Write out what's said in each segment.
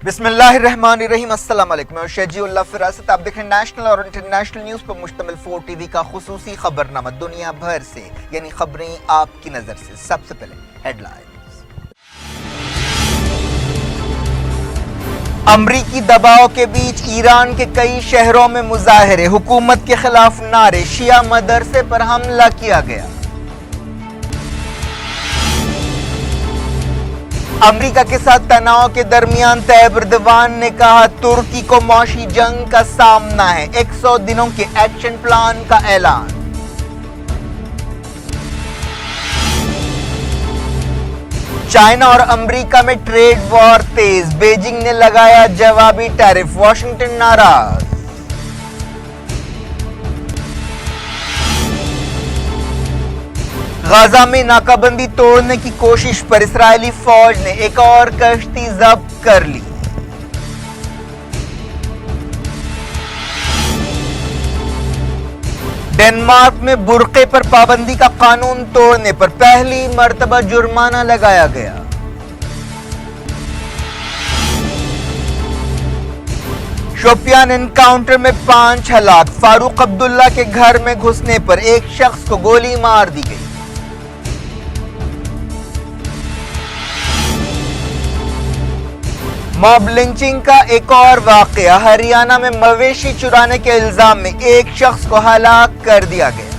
بسم اللہ الرحمن الرحیم۔ السلام علیکم، میں شہجی اللہ فراست۔ آپ دیکھ رہے ہیں نیشنل اور انٹرنیشنل نیوز پر مشتمل 4 ٹی وی کا خصوصی خبرنامہ دنیا بھر سے، یعنی خبریں آپ کی نظر سے۔ سب سے پہلے ہیڈ لائنز۔ امریکی دباؤ کے بیچ ایران کے کئی شہروں میں مظاہرے، حکومت کے خلاف نعرے، شیعہ مدرسے پر حملہ کیا گیا۔ امریکہ کے ساتھ تناؤ کے درمیان طیب اردوان نے کہا ترکی کو معاشی جنگ کا سامنا ہے، 100 دنوں کے ایکشن پلان کا اعلان۔ چائنا اور امریکہ میں ٹریڈ وار تیز، بیجنگ نے لگایا جوابی ٹیرف، واشنگٹن ناراض۔ غزہ میں ناکہ بندی توڑنے کی کوشش پر اسرائیلی فوج نے ایک اور کشتی ضبط کر لی۔ ڈنمارک میں برقعے پر پابندی کا قانون توڑنے پر پہلی مرتبہ جرمانہ لگایا گیا۔ شوپیان انکاؤنٹر میں 5 ہلاک، فاروق عبداللہ کے گھر میں گھسنے پر ایک شخص کو گولی مار دی گئی۔ موب لنچنگ کا ایک اور واقعہ، ہریانہ میں مویشی چرانے کے الزام میں ایک شخص کو ہلاک کر دیا گیا۔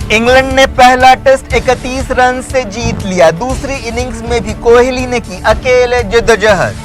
انگلینڈ نے پہلا ٹیسٹ 31 رن سے جیت لیا، دوسری اننگز میں بھی کوہلی نے کی اکیلے جدوجہد۔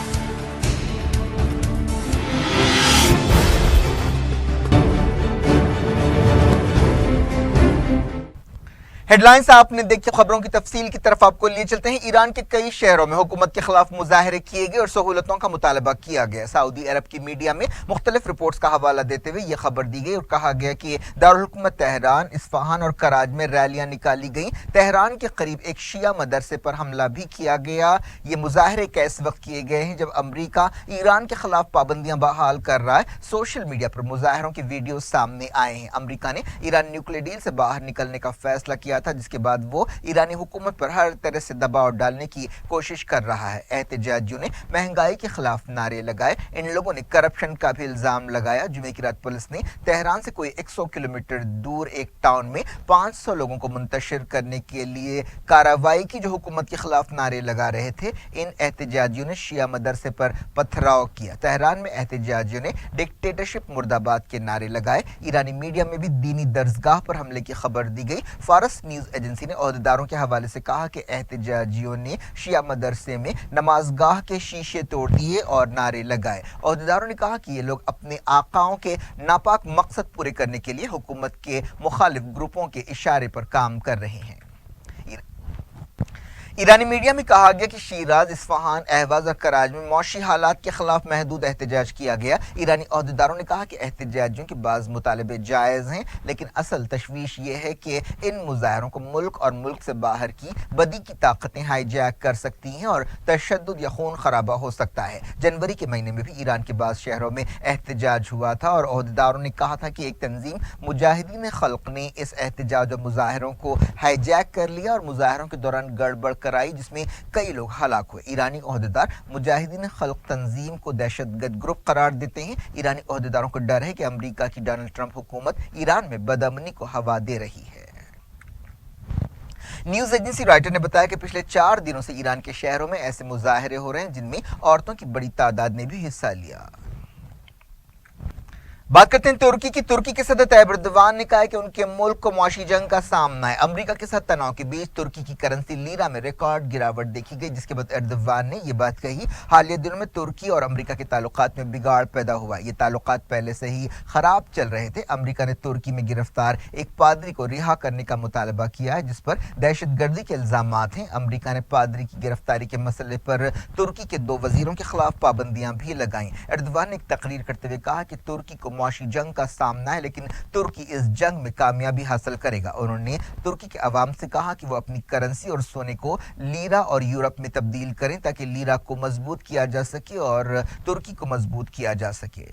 ہیڈ لائنز آپ نے دیکھی، خبروں کی تفصیل کی طرف آپ کو لیے چلتے ہیں۔ ایران کے کئی شہروں میں حکومت کے خلاف مظاہرے کیے گئے اور سہولتوں کا مطالبہ کیا گیا۔ سعودی عرب کی میڈیا میں مختلف رپورٹس کا حوالہ دیتے ہوئے یہ خبر دی گئی اور کہا گیا کہ دارالحکومت تہران، اصفہان اور کراج میں ریلیاں نکالی گئیں۔ تہران کے قریب ایک شیعہ مدرسے پر حملہ بھی کیا گیا۔ یہ مظاہرے کیس وقت کیے گئے ہیں جب امریکہ ایران کے خلاف پابندیاں بحال کر رہا ہے۔ سوشل میڈیا پر مظاہروں کی ویڈیوز سامنے آئے ہیں۔ امریکہ نے ایران نیوکلیئر ڈیل سے باہر نکلنے کا فیصلہ کیا تھا، جس کے بعد وہ ایرانی حکومت پر ہر طرح سے دباؤ ڈالنے کی کوشش کر رہا ہے۔ احتجاجیوں نے مہنگائی کے خلاف نعرے لگائے، ان لوگوں نے کرپشن کا بھی الزام لگایا۔ جمعے کی رات پولیس نے تہران سے کوئی 100 کلومیٹر دور ایک ٹاؤن میں 500 لوگوں کو منتشر کرنے کے لیے کارروائی کی جو حکومت کے خلاف نعرے لگا رہے تھے۔ ان احتجاجیوں نے شیعہ مدرسے پر پتھراؤ کیا۔ تہران میں احتجاجیوں نے ڈکٹیٹرشپ مرد آباد کے نعرے لگائے۔ ایرانی میڈیا میں بھی دینی درسگاہ پر حملے کی خبر دی گئی۔ فارس نیوز ایجنسی نے عہدیداروں کے حوالے سے کہا کہ احتجاجیوں نے شیعہ مدرسے میں نماز گاہ کے شیشے توڑ دیے اور نعرے لگائے۔ عہدیداروں نے کہا کہ یہ لوگ اپنے آقاؤں کے ناپاک مقصد پورے کرنے کے لیے حکومت کے مخالف گروپوں کے اشارے پر کام کر رہے ہیں۔ ایرانی میڈیا میں کہا گیا کہ شیراز، اصفہان، اہواز اور کراج میں معاشی حالات کے خلاف محدود احتجاج کیا گیا۔ ایرانی عہدیداروں نے کہا کہ احتجاجیوں کے بعض مطالبے جائز ہیں، لیکن اصل تشویش یہ ہے کہ ان مظاہروں کو ملک اور ملک سے باہر کی بدی کی طاقتیں ہائی جیک کر سکتی ہیں اور تشدد یا خون خرابہ ہو سکتا ہے۔ جنوری کے مہینے میں بھی ایران کے بعض شہروں میں احتجاج ہوا تھا اور عہدیداروں نے کہا تھا کہ ایک تنظیم مجاہدین خلق نے اس احتجاج اور مظاہروں کو ہائی جیک کر لیا اور مظاہروں کے دوران گڑبڑ کرائی، جس میں کئی لوگ ہلاک ہوئے۔ ایرانی عہدیدار مجاہدین خلق تنظیم کو دہشت گرد گروپ قرار دیتے ہیں۔ ایرانی عہدیداروں کو ڈر ہے کہ امریکہ کی ڈونلڈ ٹرمپ حکومت ایران میں بدامنی کو ہوا دے رہی ہے۔ نیوز ایجنسی رائٹر نے بتایا کہ پچھلے 4 دنوں سے ایران کے شہروں میں ایسے مظاہرے ہو رہے ہیں جن میں عورتوں کی بڑی تعداد نے بھی حصہ لیا۔ بات کرتے ہیں ترکی کے صدر طیب اردوان نے کہا کہ ان کے ملک کو معاشی جنگ کا سامنا ہے۔ امریکہ کے ساتھ تناؤ کے بیچ ترکی کی کرنسی لیرا میں ریکارڈ گراوٹ دیکھی گئی، جس کے بعد اردوان نے یہ بات کہی۔ حالیہ دنوں میں ترکی اور امریکہ کے تعلقات میں بگاڑ پیدا ہوا، یہ تعلقات پہلے سے ہی خراب چل رہے تھے۔ امریکہ نے ترکی میں گرفتار ایک پادری کو رہا کرنے کا مطالبہ کیا ہے، جس پر دہشت گردی کے الزامات ہیں۔ امریکہ نے پادری کی گرفتاری کے مسئلے پر ترکی کے 2 وزیروں کے خلاف پابندیاں بھی لگائیں۔ اردوان نے ایک تقریر کرتے ہوئے کہا کہ ترکی کو معاشی جنگ کا سامنا ہے، لیکن ترکی اس جنگ میں کامیابی حاصل کرے گا۔ انہوں نے ترکی کے عوام سے کہا کہ وہ اپنی کرنسی اور سونے کو لیرا اور یورپ میں تبدیل کریں تاکہ لیرا کو مضبوط کیا جا سکے اور ترکی کو مضبوط کیا جا سکے۔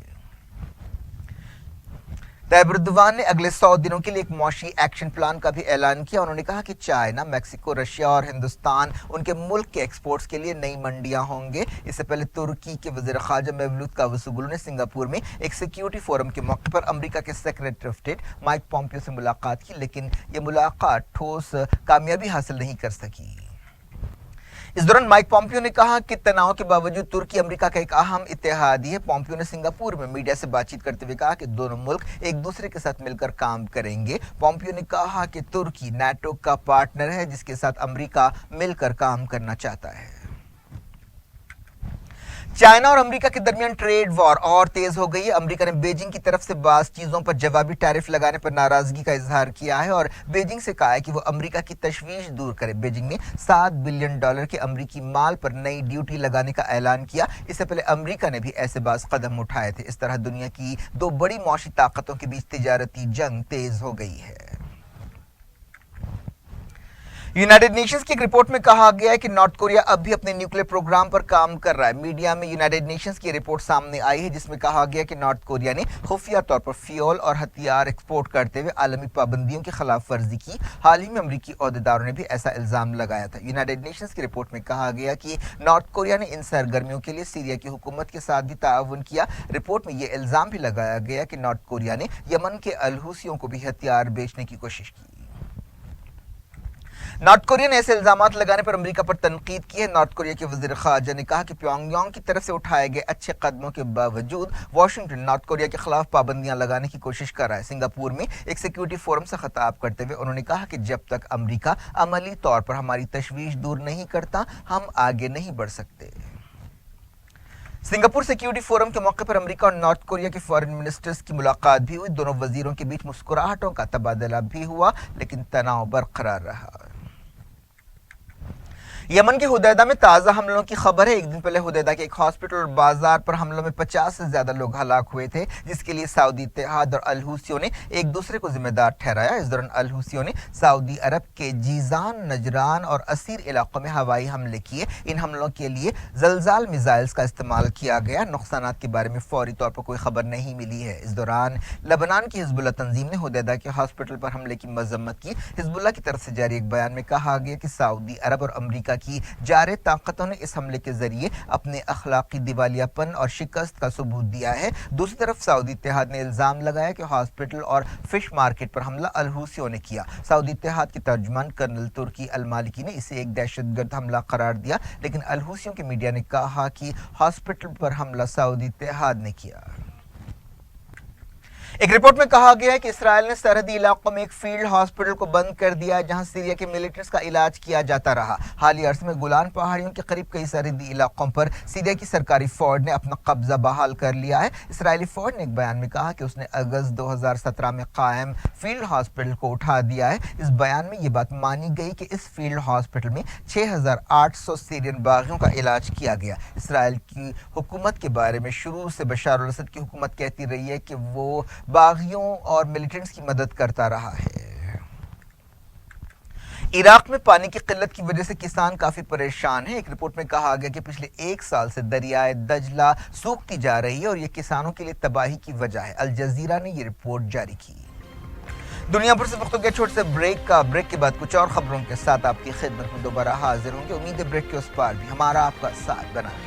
तैयब एर्दोगान ने अगले 100 दिनों के लिए एक मौशी एक्शन प्लान का भी ऐलान किया। उन्होंने कहा कि चाइना, मैक्सिको, रशिया और हिंदुस्तान उनके मुल्क के एक्सपोर्ट्स के लिए नई मंडियां होंगे। इससे पहले तुर्की के वज़ीर ख़ारजा मेवलूद कावुसोग्लू ने सिंगापुर में एक सिक्योरिटी फोरम के मौके पर अमेरिका के secretary of state Mike Pompeo से मुलाकात की, लेकिन ये मुलाकात ठोस कामयाबी हासिल नहीं कर सकी। इस दौरान माइक पॉम्पियो ने कहा कि तनाव के बावजूद तुर्की अमेरिका का एक अहम इत्तेहादी है। पॉम्पियो ने सिंगापुर में मीडिया से बातचीत करते हुए कहा कि दोनों मुल्क एक दूसरे के साथ मिलकर काम करेंगे। पॉम्पियो ने कहा कि तुर्की नाटो का पार्टनर है जिसके साथ अमेरिका मिलकर काम करना चाहता है। चाइना और अमेरिका के दरमियान ट्रेड वॉर और तेज हो गई है। अमेरिका ने बीजिंग की तरफ से बास चीजों पर जवाबी टैरिफ लगाने पर नाराजगी का इजहार किया है और बीजिंग से कहा है कि वो अमेरिका की तशवीश दूर करे। बीजिंग ने $7 बिलियन के अमेरिकी माल पर नई ड्यूटी लगाने का ऐलान किया। इससे पहले अमेरिका ने भी ऐसे बास कदम उठाए थे। इस तरह दुनिया की दो बड़ी मौशी ताकतों के बीच तिजारती जंग तेज हो गई है। यूनाइटेड नेशंस की एक रिपोर्ट में कहा गया है कि नॉर्थ कोरिया अब भी अपने न्यूक्लियर प्रोग्राम पर काम कर रहा है। मीडिया में यूनाइटेड नेशंस की रिपोर्ट सामने आई है जिसमें कहा गया कि नॉर्थ कोरिया ने खुफिया तौर पर फ्यूल और हथियार एक्सपोर्ट करते हुए आलमी पाबंदियों की खिलाफ वर्जी की। हाल ही में अमेरिकी ओहदेदारों ने भी ऐसा इल्जाम लगाया था। यूनाइटेड नेशंस की रिपोर्ट में कहा गया कि नॉर्थ कोरिया ने इन सरगर्मियों के लिए सीरिया की हुकूमत के साथ भी ताउन किया। रिपोर्ट में यह इल्जाम भी लगाया गया कि नॉर्थ कोरिया ने यमन के अल-हुसियों को भी हथियार बेचने की कोशिश की। नॉर्थ कोरिया ने ऐसे इल्जामात लगाने पर अमेरिका पर तनकीद की है। नॉर्थ कोरिया के वज़ीर ख़ारजा ने कहा कि प्योंगयांग की तरफ से उठाए गए अच्छे कदमों के बावजूद वाशिंगटन नॉर्थ कोरिया के खिलाफ पाबंदियां लगाने की कोशिश कर रहा है। सिंगापुर में एक सिक्योरिटी फोरम से खिताब करते हुए उन्होंने कहा कि जब तक अमेरिका अमली तौर पर हमारी तशवीश दूर नहीं करता, हम आगे नहीं बढ़ सकते। सिंगापुर सिक्योरिटी फोरम के मौके पर अमेरिका और नॉर्थ कोरिया के फॉरेन मिनिस्टर्स की मुलाकात भी हुई। दोनों वजीरों के बीच मुस्कुराहटों का तबादला भी हुआ, लेकिन तनाव बरकरार रहा। यमन के हुदैदा में ताज़ा हमलों की खबर है। एक दिन पहले हुदैदा के एक हॉस्पिटल और बाजार पर हमलों में 50 से ज्यादा लोग हलाक हुए थे, जिसके लिए सऊदी इत्तेहाद और अल-हुसियों ने एक दूसरे को जिम्मेदार ठहराया। इस दौरान अल-हुसियों ने सऊदी अरब के जीजान, नजरान और असीर इलाकों में हवाई हमले किए। इन हमलों के लिए जलजाल मिसाइल्स का इस्तेमाल किया गया। नुकसानात के बारे में फौरी तौर पर कोई खबर नहीं मिली है। इस दौरान लबनान की हिजबुल्लाह तंजीम ने हुदैदा के हॉस्पिटल पर हमले की मजम्मत की। हिजबुल्लाह की तरफ से जारी एक बयान में कहा गया कि सऊदी अरब और अमेरिका की जारे ताकतों ने इस हमले के जरिए अपने अखलाकी दिवालियापन और शिकस्त का सबूत दिया है। दूसरी तरफ सऊदी इत्तेहाद ने इल्जाम लगाया कि हॉस्पिटल और फिश मार्केट पर हमला अल-हुसियों ने किया। सऊदी इत्तेहाद के तर्जुमान कर्नल तुर्की अल-मालिकी ने इसे एक दहशतगर्द हमला करार दिया, लेकिन अल-हुसियों के मीडिया ने कहा कि हॉस्पिटल पर हमला सऊदी इत्तेहाद ने किया। एक रिपोर्ट में कहा गया है कि इसराइल ने सरहदी इलाकों में एक फील्ड हॉस्पिटल को बंद कर दिया जहां सीरिया के मिलिटेंट्स का इलाज किया जाता रहा। हाल ही अरसे में गोलान पहाड़ियों के करीब कई सरहदी इलाकों पर सीरिया की सरकारी फौज ने अपना कब्जा बहाल कर लिया है। इसराइली फौज ने एक बयान में कहा कि उसने अगस्त 2017 में कायम फील्ड हॉस्पिटल को उठा दिया है। इस बयान में ये बात मानी गई कि इस फील्ड हॉस्पिटल में 6800 सीरियन बागियों का इलाज किया गया। इसराइल की हुकूमत के बारे में शुरू से बशार अल असद की हुकूमत कहती रही है कि वो बागियों और मिलिटेंट्स की मदद करता रहा है। इराक में पानी की किल्लत की वजह से किसान काफी परेशान हैं। एक रिपोर्ट में कहा गया कि पिछले 1 साल से दरियाए दजला सूखती जा रही है और ये किसानों के लिए तबाही की वजह है। अल जजीरा ने ये रिपोर्ट जारी की। दुनिया भर से वक्त हो गया छोटे से ब्रेक के बाद कुछ और खबरों के साथ आपकी खिदमत में दोबारा हाजिर होंगे। उम्मीद है ब्रेक के उस पार भी हमारा आपका साथ बना रहे।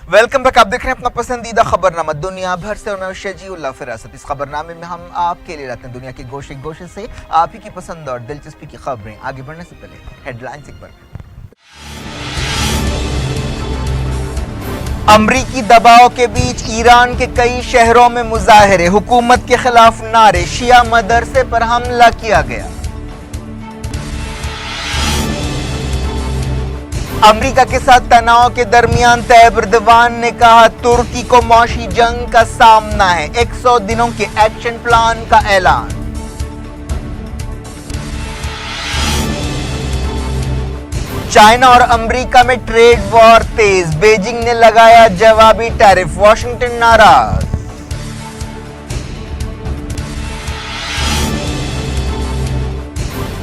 Welcome back. आप देख रहे हैं अपना पसंदीदा खबरनामा दुनिया भर से और मैं शजीउल्लाह फिरासत। इस खबरनामे में हम आपके लिए लाते हैं दुनिया के गोशे गोशे से आप ही की पसंद और दिलचस्पी की खबरें। आगे बढ़ने से पहले हेडलाइंस एक बार। अमरीकी दबाव के बीच ईरान के कई शहरों में मुजाहरे, हुकूमत के खिलाफ नारे, शिया मदरसे पर हमला किया गया। अमेरिका के साथ तनाव के दरमियान तैयब एर्दोगान ने कहा तुर्की को मौशी जंग का सामना है। 100 दिनों के एक्शन प्लान का ऐलान। चाइना और अमेरिका में ट्रेड वॉर तेज, बीजिंग ने लगाया जवाबी टैरिफ, वॉशिंगटन नाराज।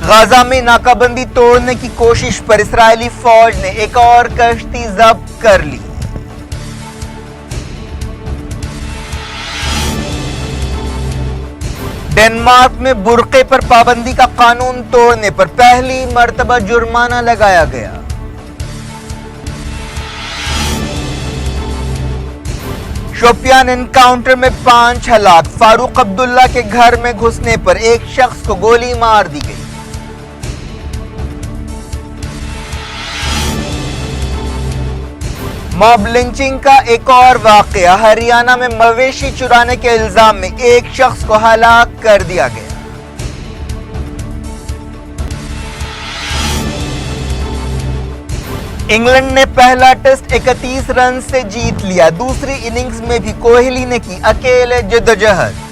गाजा में नाकाबंदी तोड़ने की कोशिश पर इस्राएली फौज ने एक और कश्ती जब्त कर ली। डेनमार्क में बुर्के पर पाबंदी का कानून तोड़ने पर पहली मर्तबा जुर्माना लगाया गया। शोपियान एनकाउंटर में 5 हलाक, फारूक अब्दुल्ला के घर में घुसने पर एक शख्स को गोली मार दी गई। मॉब लिंचिंग का एक और वाकया, हरियाणा में मवेशी चुराने के इल्जाम में एक शख्स को हलाक कर दिया गया। इंग्लैंड ने पहला टेस्ट 31 रन से जीत लिया। दूसरी इनिंग्स में भी कोहली ने की अकेले जद्दोजहद।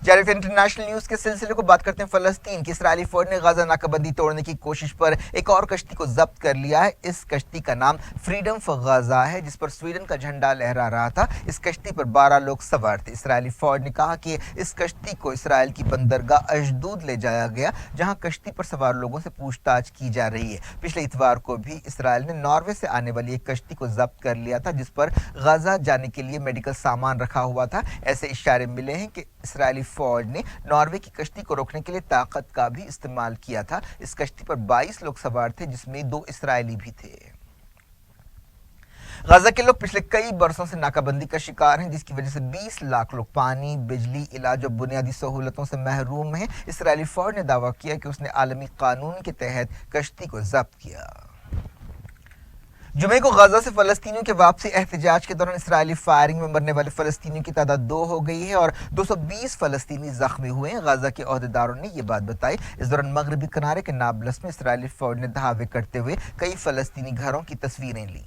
जारी इंटरनेशनल न्यूज के सिलसिले को बात करते हैं फलस्तीन की। इस्राएली फौज ने गाजा नाकाबंदी तोड़ने की कोशिश पर एक और कश्ती को जब्त कर लिया है। इस कश्ती का नाम फ्रीडम फॉर गाजा है, जिस पर स्वीडन का झंडा लहरा रहा था। इस कश्ती पर 12 लोग सवार थे। इस्राएली फौज ने कहा कि इस कश्ती को इसराइल की बंदरगाह अशदूद ले जाया गया, जहां कश्ती पर सवार लोगों से पूछताछ की जा रही है। पिछले इतवार को भी इसराइल ने नॉर्वे से आने वाली एक कश्ती को जब्त कर लिया था, जिस पर गाजा जाने के लिए मेडिकल सामान रखा हुआ था। ऐसे इशारे मिले हैं कि इसराइली फौज ने नॉर्वे की कश्ती को रोकने के लिए ताकत का भी इस्तेमाल किया था। इस कश्ती पर 22 लोग सवार थे, जिसमें 2 इसराइली भी थे। गाजा के लोग पिछले कई बरसों से नाकाबंदी का शिकार हैं, जिसकी वजह से 20 लाख लोग पानी, बिजली, इलाज और बुनियादी सहूलतों से महरूम हैं। इसराइली फौज ने दावा किया कि उसने आलमी कानून के तहत कश्ती को जब्त किया। जुमे को गाजा से फलस्तीनियों के वापसी एहतजाज के दौरान इसराइली फायरिंग में मरने वाले फलस्तीनियों की तादाद 2 हो गई है और 220 फलस्तीनी जख्मी हुए हैं। गाजा के ओहदेदारों ने ये बात बताई। इस दौरान मगरबी किनारे के नाबलस में इसराइली फौज ने धावे करते हुए कई फलस्तीनी घरों की तस्वीरें ली।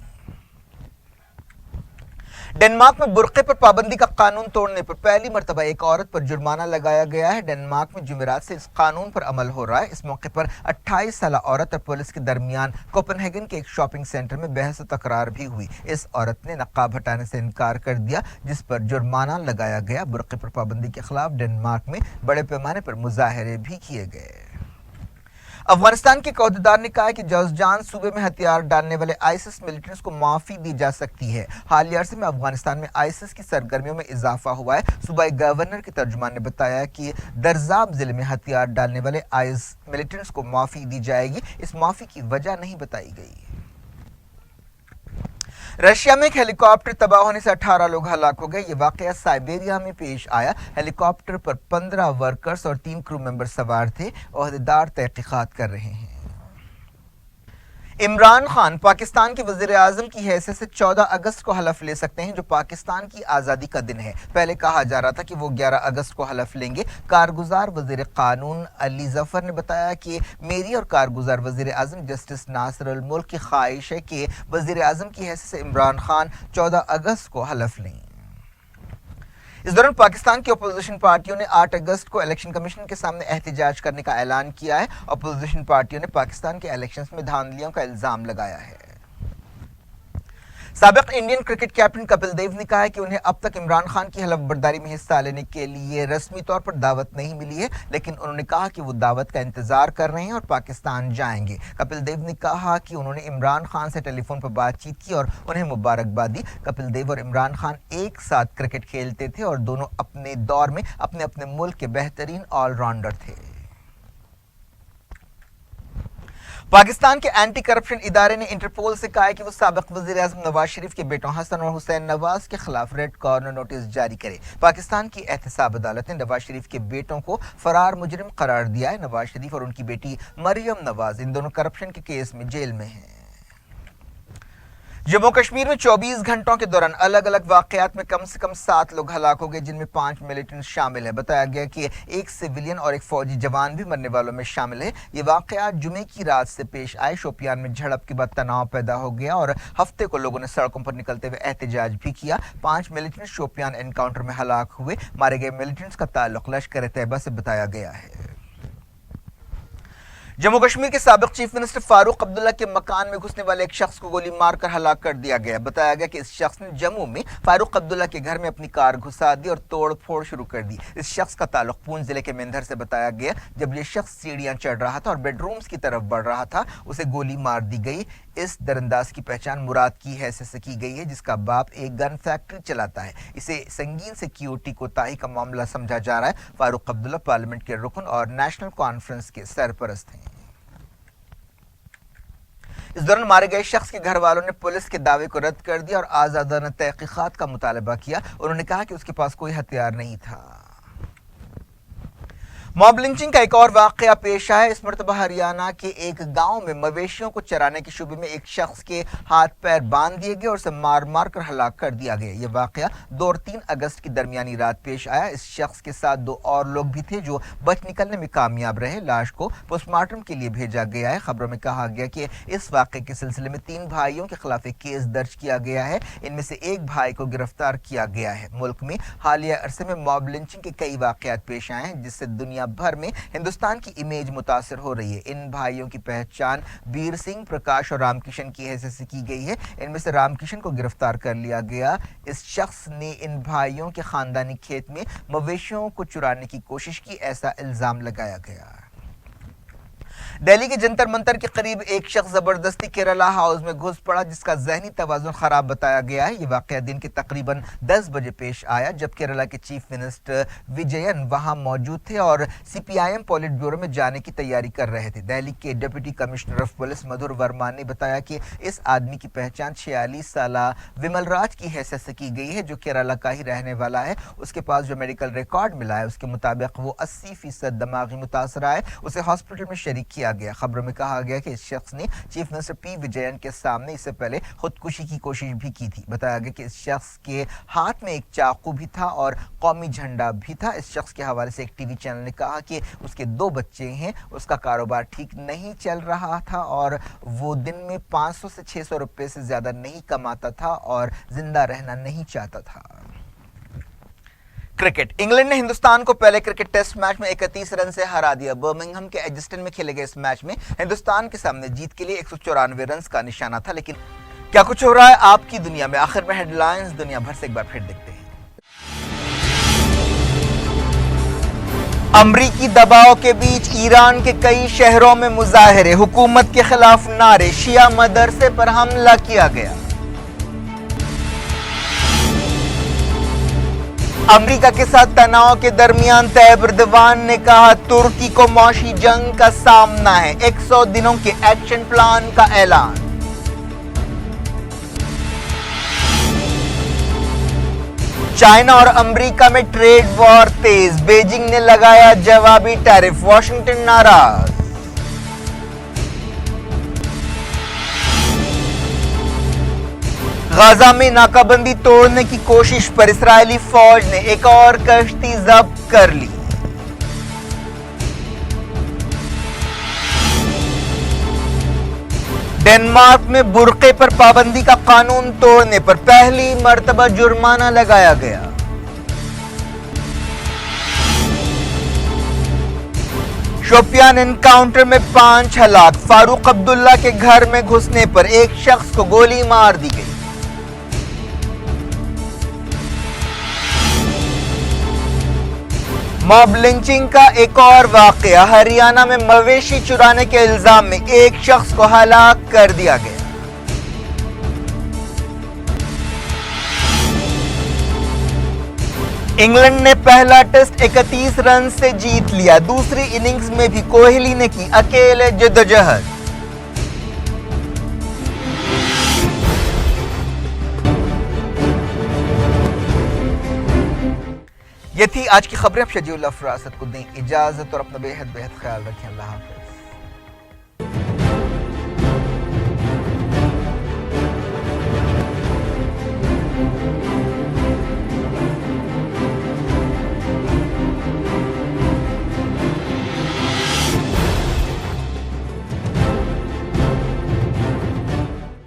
डेनमार्क में बुर्के पर पाबंदी का कानून तोड़ने पर पहली मर्तबा एक औरत पर जुर्माना लगाया गया है। डेनमार्क में जुमेरात से इस कानून पर अमल हो रहा है। इस मौके पर 28 साल औरत और पुलिस के दरमियान कोपेनहेगन के एक शॉपिंग सेंटर में बहस तकरार भी हुई। इस औरत ने नकाब हटाने से इनकार कर दिया, जिस पर जुर्माना लगाया गया। बुर्के पर पाबंदी के खिलाफ डेनमार्क में बड़े पैमाने पर मुजाहरे भी किए गए। अफगानिस्तान के ओहदेदार ने कहा कि जौज़जान सूबे में हथियार डालने वाले आईसिस मिलिटेंट्स को माफी दी जा सकती है। हालिया अरसे में अफगानिस्तान में आईसिस की सरगर्मियों में इजाफा हुआ है। सूबाई गवर्नर के तर्जुमान ने बताया कि दरजाब जिले में हथियार डालने वाले आईसिस मिलिटेंट्स को माफी दी जाएगी। इस माफी की वजह नहीं बताई गई। रशिया में एक हेलीकॉप्टर तबाह होने से 18 लोग हलाक हो गए। ये वाकया साइबेरिया में पेश आया। हेलीकॉप्टर पर 15 वर्कर्स और 3 क्रू मेंबर सवार थे। ओहदेदार तहकीकात कर रहे हैं। इमरान खान पाकिस्तान के वजीर आजम की हैसियत से 14 अगस्त को हलफ ले सकते हैं, जो पाकिस्तान की आज़ादी का दिन है। पहले कहा जा रहा था कि वो 11 अगस्त को हलफ लेंगे। कारगुजार वजीर कानून अली जफर ने बताया कि मेरी और कारगुजार वजीर आजम जस्टिस नासिर अल मुल्क की ख्वाहिश है कि वजीर आजम की हैसियत से इमरान खान 14 अगस्त को हलफ लें। इस दौरान पाकिस्तान की अपोजिशन पार्टियों ने 8 अगस्त को इलेक्शन कमीशन के सामने एहतजाज करने का ऐलान किया है। अपोजिशन पार्टियों ने पाकिस्तान के इलेक्शंस में धांधलियों का इल्जाम लगाया है। साबिक Indian cricket captain Kapil Dev ने कहा है कि उन्हें अब तक इमरान खान की हलफ बर्दारी में हिस्सा लेने के लिए रस्मी तौर पर दावत नहीं मिली है, लेकिन उन्होंने कहा कि वो दावत का इंतजार कर रहे हैं और पाकिस्तान जाएंगे। कपिल देव ने कहा कि उन्होंने इमरान खान से टेलीफोन पर बातचीत की और उन्हें मुबारकबाद दी। कपिल देव और इमरान खान एक साथ क्रिकेट खेलते थे और दोनों अपने दौर में अपने अपने मुल्क के बेहतरीन ऑलराउंडर थे। पाकिस्तान के एंटी करप्शन इदारे ने इंटरपोल से कहा है कि वो साबिक वज़ीर आज़म नवाज शरीफ के बेटों हसन और हुसैन नवाज के खिलाफ रेड कॉर्नर नोटिस जारी करे। पाकिस्तान की एहतसाब अदालत ने नवाज शरीफ के बेटों को फरार मुजरिम करार दिया है। नवाज शरीफ और उनकी बेटी मरियम नवाज इन दोनों करप्शन के केस में जेल में हैं। जम्मू कश्मीर में 24 घंटों के दौरान अलग अलग वाकयात में कम से कम 7 लोग हलाक हो गए, जिनमें 5 मिलिटेंट शामिल है। बताया गया कि एक सिविलियन और एक फौजी जवान भी मरने वालों में शामिल है। ये वाकयात जुमे की रात से पेश आए। शोपियान में झड़प के बाद तनाव पैदा हो गया और हफ्ते को लोगों ने सड़कों पर निकलते हुए एहतजाज भी किया। 5 मिलिटेंट शोपियान एनकाउंटर में हलाक हुए। मारे गए मिलिटेंट्स का ताल्लुक लश्कर तैयबा से बताया गया है। जम्मू कश्मीर के साबिक चीफ मिनिस्टर फारूक अब्दुल्ला के मकान में घुसने वाले एक शख्स को गोली मारकर हलाक कर दिया गया। बताया गया कि इस शख्स ने जम्मू में फारूक अब्दुल्ला के घर में अपनी कार घुसा दी और तोड़ फोड़ शुरू कर दी। इस शख्स का ताल्लुक पूंछ जिले के मेंधर से बताया गया। जब ये शख्स सीढ़ियां चढ़ रहा था और बेडरूम्स की तरफ बढ़ रहा था, उसे गोली मार दी गई। इस दरअंदाज की पहचान मुराद की हैसियत से की गई है, जिसका बाप एक गन फैक्ट्री चलाता है। इसे संगीन सिक्योरिटी कोताही का मामला समझा जा रहा है। फारूक अब्दुल्ला पार्लियामेंट के रुकन और नेशनल कॉन्फ्रेंस के सरपरस्त हैं। इस दौरान मारे गए शख्स के घर वालों ने पुलिस के दावे को रद्द कर दिया और आज़ादाना तहकीकात का मुतालबा किया। उन्होंने कहा कि उसके पास कोई हथियार नहीं था। मॉब लिंचिंग का एक और वाकया पेश आया। इस मरतबा हरियाणा के एक गांव में मवेशियों को चराने के शुबे में एक शख्स के हाथ पैर बांध दिए गए और उसे मार मार कर हलाक कर दिया गया। यह वाकया 2 और 3 अगस्त की दरमियानी रात पेश आया। इस शख्स के साथ 2 और लोग भी थे जो बच निकलने में कामयाब रहे। लाश को पोस्टमार्टम के लिए भेजा गया है। खबरों में कहा गया कि इस वाकये के सिलसिले में 3 भाइयों के खिलाफ एक केस दर्ज किया गया है। इनमें से एक भाई को गिरफ्तार किया गया है। मुल्क में हालिया अरसे में मॉब लिंचिंग के कई वाकयात पेश आए हैं, जिससे दुनिया भर में हिंदुस्तान की इमेज मुतासिर हो रही है। इन भाइयों की पहचान वीर सिंह, प्रकाश और रामकिशन की हैसियत से की गई है। इनमें से रामकिशन को गिरफ्तार कर लिया गया। इस शख्स ने इन भाइयों के खानदानी खेत में मवेशियों को चुराने की कोशिश की, ऐसा इल्जाम लगाया गया। दिल्ली के जंतर मंतर के करीब एक शख्स जबरदस्ती केरला हाउस में घुस पड़ा, जिसका ज़हनी तवाज़ुन खराब बताया गया है। ये वाक़या दिन के तकरीबन 10 बजे पेश आया, जब केरला के चीफ मिनिस्टर विजयन वहां मौजूद थे और CPIM पॉलिट ब्यूरो में जाने की तैयारी कर रहे थे। दिल्ली के डिप्टी कमिश्नर ऑफ पुलिस मधुर वर्मा ने बताया कि इस आदमी की पहचान 46 साला विमल राज की हैसियत से की गई है, जो केरला का ही रहने वाला है। उसके पास जो मेडिकल रिकॉर्ड मिला है, उसके मुताबिक वो 80% दिमागी मुतासरा है। उसे हॉस्पिटल में शरीक किया गया। खबरों में कहा गया कि इस शख्स ने चीफ मिनिस्टर P विजयन के सामने इससे पहले खुदकुशी की कोशिश भी की थी। बताया गया कि इस शख्स के हाथ में एक चाकू भी था और कौमी झंडा भी था। इस शख्स के हवाले से एक टीवी चैनल ने कहा कि उसके 2 बच्चे हैं, उसका कारोबार ठीक नहीं चल रहा था और वो दिन में 500 से 600 रुपए से ज्यादा नहीं कमाता था और जिंदा रहना नहीं चाहता था। क्रिकेट। इंग्लैंड ने हिंदुस्तान को पहले क्रिकेट टेस्ट मैच में 31 रन से हरा दिया। बर्मिंघम के एजिस्टन में खेले गए इस मैच में हिंदुस्तान के सामने जीत के लिए 194 रन का निशाना था। लेकिन क्या कुछ हो रहा है आपकी दुनिया में? आखिर में हेडलाइंस दुनिया भर से एक बार फिर देखते हैं। अमरीकी दबाव के बीच ईरान के कई शहरों में मुजाहरे, हुकूमत के खिलाफ नारे, शिया मदरसे पर हमला किया गया। अमेरिका के साथ तनाव के दरमियान तैयब एर्दोगान ने कहा तुर्की को मौशी जंग का सामना है। 100 दिनों के एक्शन प्लान का ऐलान। चाइना और अमेरिका में ट्रेड वॉर तेज, बीजिंग ने लगाया जवाबी टैरिफ, वाशिंगटन नाराज। गाजा में नाकाबंदी तोड़ने की कोशिश पर इस्राएली फौज ने एक और कश्ती जब्त कर ली। डेनमार्क में बुर्के पर पाबंदी का कानून तोड़ने पर पहली मर्तबा जुर्माना लगाया गया। शोपियान एनकाउंटर में 5 हलाक, फारूक अब्दुल्ला के घर में घुसने पर एक शख्स को गोली मार दी गई। मॉब लिंचिंग का एक और वाकया, हरियाणा में मवेशी चुराने के इल्जाम में एक शख्स को हलाक कर दिया गया। इंग्लैंड ने पहला टेस्ट 31 रन से जीत लिया। दूसरी इनिंग्स में भी कोहली ने की अकेले जद्दोजहद। ये थी आज की खबरें। अब शजीउल फरासत को दें इजाजत और अपना बेहद ख्याल रखें। अल्लाह हाफ़िज़।